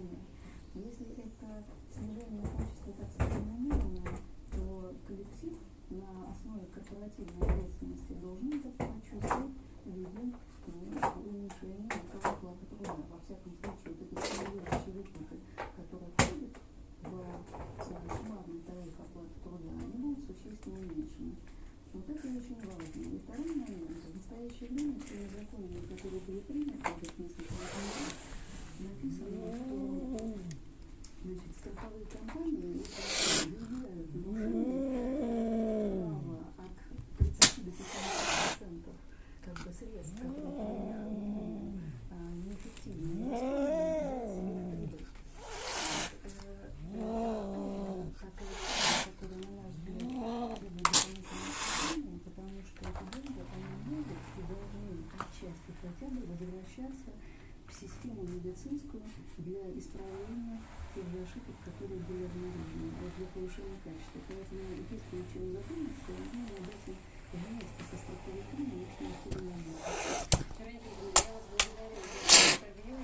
например. Если это снижение качества, так сказать, намеренное, то коллектив на основе корпоративной ответственности должен это почувствовать в виде уменьшения оплаты труда. Во всяком случае, вот эти стимулирующие выплаты, которые входят в суммарный тариф оплаты труда, они будут существенно уменьшены. Вот это очень важно. И второй момент. В настоящее время в том законе, который был принят, вот несколько лет назад, написано, что страховые компании выявляют нарушение права от 30 до 50% средств, которые неэффективно используют которые, на наш взгляд, требуют дополнительного внимания, потому что эти деньги, они могут и должны отчасти хотя бы возвращаться в систему медицинскую для исправления тех же ошибок, которые были обнаружены, для повышения качества. Поэтому есть ничего законности, мы об этом вместе со страховиками очень активно работаем. Я вас благодарю за интервью.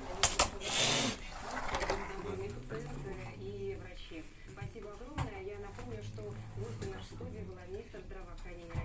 И врачи. Спасибо огромное. Я напомню, что гостем нашей студии была министр здравоохранения